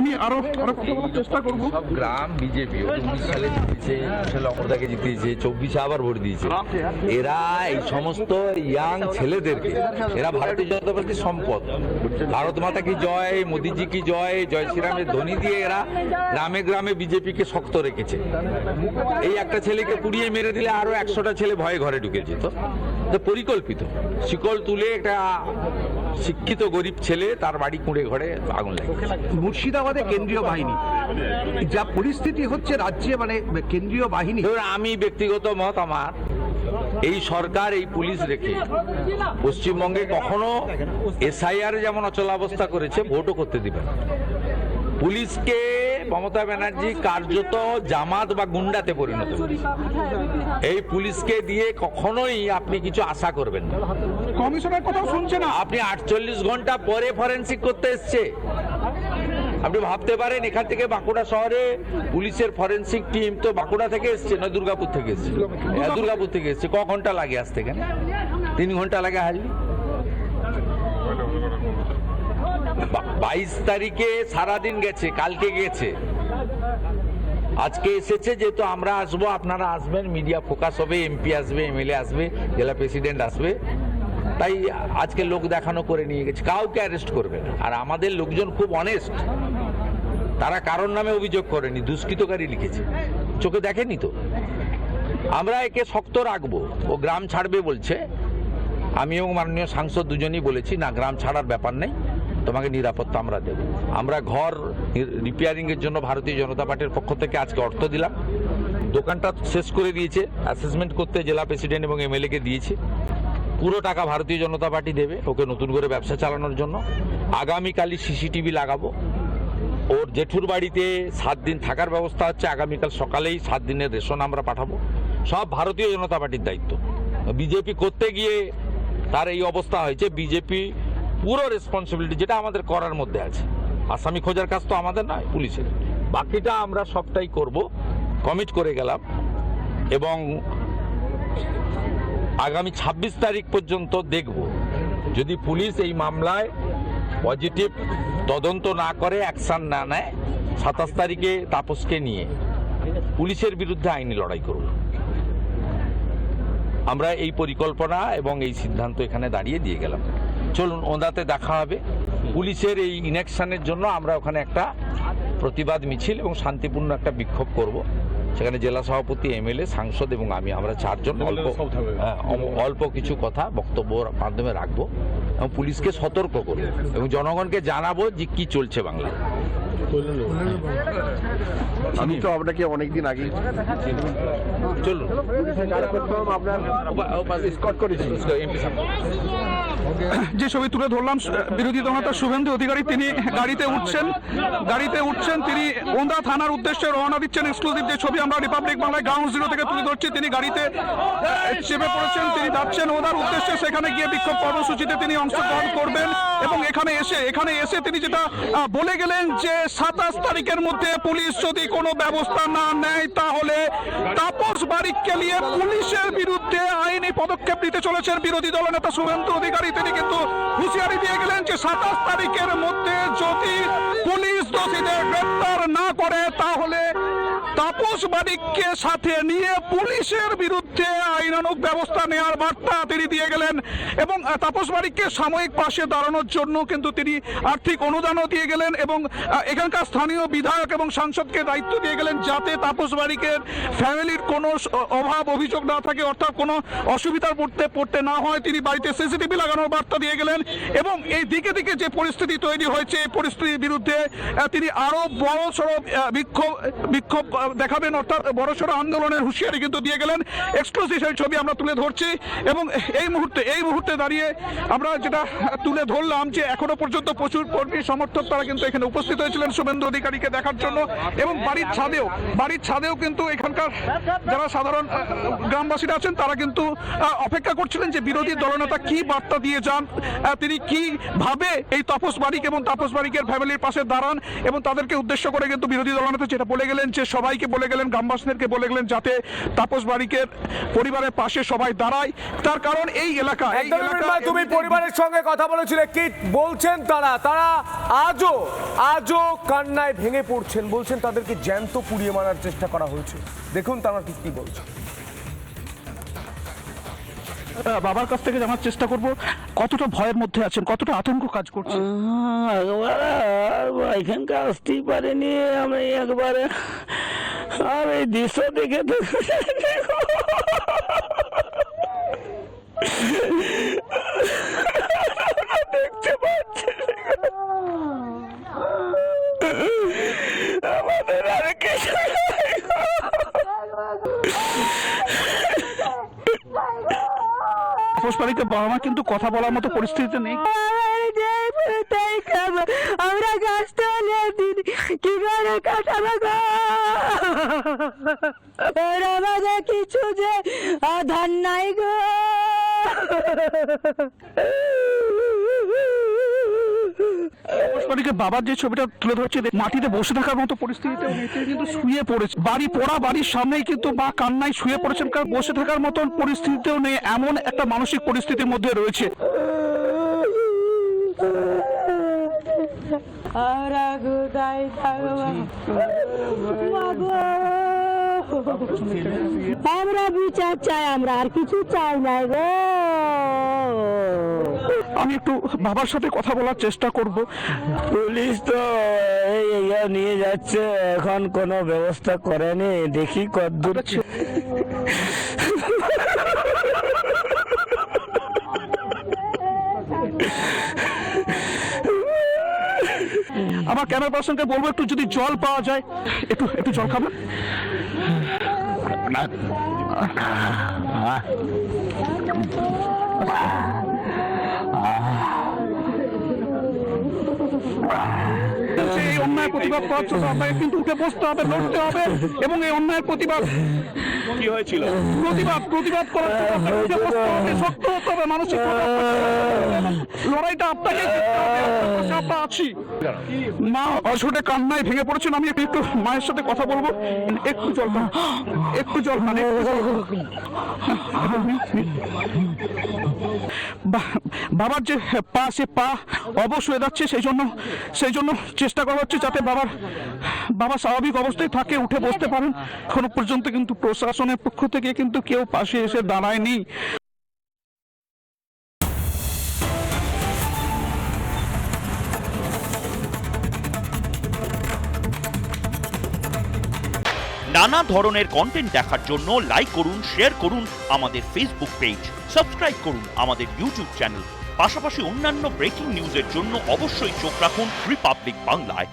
আমি আরো কথা বলার চেষ্টা করবো। সব গ্রাম বিজেপি 19 সালে জিতেছে, 19 সালে অমরদাকে জিতিয়েছে, 24 আবার ভোট দিয়েছে। এরা এই সমস্ত ইয়াং ছেলেদেরকে, এরা ভারতীয় জনতা পার্টির সম্পদ। ভারত মাতা কি জয়, মোদিজি কি জয়, জয় শ্রীরামের ধ্বনি দিয়ে এরা গ্রামে গ্রামে বিজেপিকে শক্ত রেখেছে। এই একটা ছেলেকে পুড়িয়ে মেরে দিলে আরো 100টা ছেলে ভয়ে ঘরে ঢুকে যেত। পরিকল্পিত শিকল তুলে একটা শিক্ষিত গরিব ছেলে তার বাড়ি কুঁড়ে ঘরে আগুন লাগে। মুর্শিদাবাদে কেন্দ্রীয় বাহিনী যা পরিস্থিতি হচ্ছে রাজ্যে, মানে কেন্দ্রীয় বাহিনী, আমি ব্যক্তিগত মত আমার, এই সরকার এই পুলিশ রেখে পশ্চিমবঙ্গে কখনো এসআইআর যেমন অচলাবস্থা করেছে, ভোটও করতে দিবে না। পুলিশকে মমতা ব্যানার্জি কার্যত জামাত বা গুন্ডাতে পরিণত করেছে। এই পুলিশকে দিয়ে কখনোই আপনি কিছু আশা করবেন না। কমিশনের কথাও শুনছে না। আপনি 48 ঘন্টা পরে ফরেনসিক করতে এসছে। আপনি ভাবতে পারেন এখান থেকে বাঁকুড়া শহরে পুলিশের ফরেনসিক টিম তো বাঁকুড়া থেকে এসছে না, দুর্গাপুর থেকে এসছে। দুর্গাপুর থেকে এসছে। ক ঘন্টা লাগে আসতে? এখানে 3 ঘন্টা লাগে হারলি। 22 তারিখে সারাদিন গেছে, কালকে গেছে, আজকে এসেছে। যেহেতু আমরা আসবো, আপনারা আসবেন, মিডিয়া ফোকাস হবে, এমপি আসবে, এমএলএ আসবে, জেলা প্রেসিডেন্ট আসবে, তাই আজকে লোক দেখানো করে নিয়ে গেছে। কাউকে অ্যারেস্ট করবে না। আর আমাদের লোকজন খুব অনেস্ট, তারা কারোর নামে অভিযোগ করেনি, দুষ্কৃতকারী লিখেছে, চোখে দেখেনি তো। আমরা একে শক্ত রাখবো। ও গ্রাম ছাড়বে বলছে, আমি এবং মাননীয় সাংসদ দুজনই বলেছি না, গ্রাম ছাড়ার ব্যাপার নেই, তোমাকে নিরাপত্তা আমরা দেব। আমরা ঘর রিপেয়ারিং এর জন্য ভারতীয় জনতা পার্টির পক্ষ থেকে আজকে অর্থ দিলাম। দোকানটা শেষ করে দিয়েছে, অ্যাসেসমেন্ট করতে জেলা প্রেসিডেন্ট এবং এমএলএ কে দিয়েছে। পুরো টাকা ভারতীয় জনতা পার্টি দেবে ওকে নতুন করে ব্যবসা চালানোর জন্য। আগামীকালই সিসিটিভি লাগাবো। ওর জেঠুর বাড়িতে 7 দিন থাকার ব্যবস্থা হচ্ছে। আগামীকাল সকালেই 7 দিনের রেশন আমরা পাঠাবো। সব ভারতীয় জনতা পার্টির দায়িত্ব। বিজেপি করতে গিয়ে তার এই অবস্থা হয়েছে। বিজেপি পুরো রেসপন্সিবিলিটি, যেটা আমাদের করার মধ্যে আছে। আসামি খোঁজার কাজ তো আমাদের নয়, পুলিশের। বাকিটা আমরা সবটাই করব, কমিট করে গেলাম। এবং আগামী 26 তারিখ পর্যন্ত দেখব, যদি পুলিশ এই মামলায় পজিটিভ তদন্ত না করে, অ্যাকশন না নেয়, 27 তারিখে তাপসকে নিয়ে পুলিশের বিরুদ্ধে আইনি লড়াই করব। আমরা এই পরিকল্পনা এবং এই সিদ্ধান্ত এখানে দাঁড়িয়ে দিয়ে গেলাম। চলুন, ওঁদাতে দেখা হবে। পুলিশের এই ইনঅ্যাকশনের জন্য আমরা ওখানে একটা প্রতিবাদ মিছিল এবং শান্তিপূর্ণ একটা বিক্ষোভ করব। সেখানে জেলা সভাপতি, এমএলএ, সাংসদ এবং আমরা 4 জন অল্প কিছু কথা বক্তব্যের মাধ্যমে রাখবো এবং পুলিশকে সতর্ক করব এবং জনগণকে জানাবো যে কি চলছে বাংলায়। আমি তো আপনাকে অনেকদিন আগে চলুন, যে ছবি তুলে ধরলাম, বিরোধী দলনেতা শুভেন্দু অধিকারী তিনি গাড়িতে উঠছেন, তিনি ওন্দা থানার উদ্দেশ্যে রওনা দিচ্ছেন। এক্সক্লুসিভ যে ছবি আমরা রিপাবলিক বাংলায় গ্রাউন্ড জিরো থেকে তুলে ধরছি, তিনি গাড়িতে চেপে পড়েছেন, তিনি যাচ্ছেন ওদার উদ্দেশ্যে। সেখানে গিয়ে বিক্ষোভ কর্মসূচিতে তিনি অংশগ্রহণ করবেন এবং এখানে এসে তিনি যেটা বলে গেলেন যে 27 তারিখের মধ্যে পুলিশ যদি কোনো ব্যবস্থা না নেয়, তাহলে তাপস বারিককে নিয়ে পুলিশের বিরুদ্ধে আইনি পদক্ষেপ নিতে চলেছেন বিরোধী দলনেতা শুভেন্দু অধিকারী। তিনি কিন্তু হুঁশিয়ারি দিয়ে গেলেন যে 27 তারিখের মধ্যে যদি পুলিশ দোষীদের গ্রেপ্তার না করে, তাহলে তাপস বারিককে সাথে নিয়ে পুলিশের বিরুদ্ধে আইনানুগ ব্যবস্থা নেওয়ার বার্তা তিনি দিয়ে গেলেন। এবং তাপস বারিককে সাময়িক পাশে দাঁড়ানোর জন্য কিন্তু তিনি আর্থিক অনুদানও দিয়ে গেলেন এবং এখানকার স্থানীয় বিধায়ক এবং সাংসদকে দায়িত্ব দিয়ে গেলেন যাতে তাপস বারিকের ফ্যামিলির কোনো অভাব অভিযোগ না থাকে, অর্থাৎ কোনো অসুবিধার পড়তে না হয়। তিনি বাড়িতে সিসিটিভি লাগানোর বার্তা দিয়ে গেলেন এবং এই দিকে দিকে যে পরিস্থিতি তৈরি হয়েছে, এই পরিস্থিতির বিরুদ্ধে তিনি আরো বড়সড় বিক্ষোভ দেখাবেন, অর্থাৎ বড়সড় আন্দোলনের হুঁশিয়ারি কিন্তু দিয়ে গেলেন। এক্সক্লুসিভ সেই ছবি আমরা তুলে ধরছি এবং এই মুহূর্তে দাঁড়িয়ে আমরা যেটা তুলে ধরলাম যে এখনো পর্যন্ত প্রচুর কর্মী সমর্থক তারা কিন্তু এখানে উপস্থিত হয়েছিলেন শুভেন্দু অধিকারীকে দেখার জন্য। এবং বাড়ির ছাদেও কিন্তু এখানকার যারা সাধারণ গ্রামবাসীরা আছেন তারা কিন্তু অপেক্ষা করছিলেন যে বিরোধী দলনেতা কি বার্তা দিয়ে যান, তিনি কি ভাবে এই তাপস বারিক এবং তাপস বারিকের ফ্যামিলির পাশে দাঁড়ান। এবং তাদেরকে উদ্দেশ্য করে কিন্তু বিরোধী দলনেতা যেটা বলে গেলেন যে সবাইকে বলে গেলেন, গ্রামবাসীদেরকে বলে গেলেন যাতে তাপস বারিকের পরিবারের পাশে সবাই দাঁড়ায়, তার কারণ এই এলাকা তুমি পরিবারের সঙ্গে কথা বলেছিলে, কি বলছেন তারা? তারা আজও কান্নায় ভেঙে পড়ছেন, বলছেন তাদেরকে জ্যান্ত পুড়িয়ে মারার চেষ্টা করা হয়েছে। দেখুন তারা ঠিক কি বলছে। বাবার কাছ থেকে জানার চেষ্টা করব কতটা ভয়ের মধ্যে আছেন, কতটা আতঙ্ক কাজ করছে। একবার এখানকে আসতেই পারিনি আমি একবারে, আর এই দৃশ্য দেখে তো দেখতে পাচ্ছি আমাদের আর কিছু তাপসবাড়িতে বাবা মা কিন্তু কথা বলার মতো পরিস্থিতিতে নেই। আমরা গাছটা কি করে কাটাবো গো? আমাদের কিছু যে ধান নাই গো। তাপসবাড়িকে বাবার যে ছবিটা তুলে ধরছে, মাটিতে বসে থাকার মতো পরিস্থিতিতে কিন্তু শুয়ে পড়েছে। বাড়ির সামনেই কিন্তু মা কান্নায় শুয়ে পড়েছেন, কারণ বসে থাকার মতন পরিস্থিতিতেও নেই, এমন একটা মানসিক পরিস্থিতির মধ্যে রয়েছে। আমরা কোথায় থাকবো? আমরা বিচার চাই, আমরা আর কিছু চাই নাই গো। আমি একটু বাবার সাথে কথা বলার চেষ্টা করব। পুলিশ তো নিয়ে যাচ্ছে, এখন কোনো ব্যবস্থা করেনি, দেখি কতদূর। আমার ক্যামেরা পার্সনকে বলবো একটু যদি জল পাওয়া যায়, একটু জল খাবেন। এই অন্যায় প্রতিবাদ করার জন্য আপনাকে কিন্তু উঠে বসতে হবে, লড়তে হবে, এবং এই অন্যায়ের প্রতিবাদ কি হয়েছিল প্রতিবাদ করার জন্য আপনাকে উঠে বসতে হবে, শক্ত হতে হবে, মানসিক লড়াইটা আপনাকে জিততে হবে। আপনার পাশে আমরা আছি। মা অঝটে কান্নায় ভেঙে পড়েছেন। আমি একটু মায়ের সাথে কথা বলবো। একটু জল খান। বাবার যে পা, সে পা অবশ হয়ে যাচ্ছে, সেই জন্য চেষ্টা করা হচ্ছে যাতে বাবা স্বাভাবিক অবস্থায় থাকে, উঠে বসতে পারেন। এখনো পর্যন্ত কিন্তু প্রশাসনের পক্ষ থেকে কিন্তু কেউ পাশে এসে দাঁড়ায়নি। নানা ধরনের কন্টেন্ট দেখার জন্য লাইক করুন, শেয়ার করুন আমাদের ফেসবুক পেজ, সাবস্ক্রাইব করুন আমাদের ইউটিউব চ্যানেল। পাশাপাশি অন্যান্য ব্রেকিং নিউজের জন্য অবশ্যই চোখ রাখুন রিপাবলিক বাংলায়।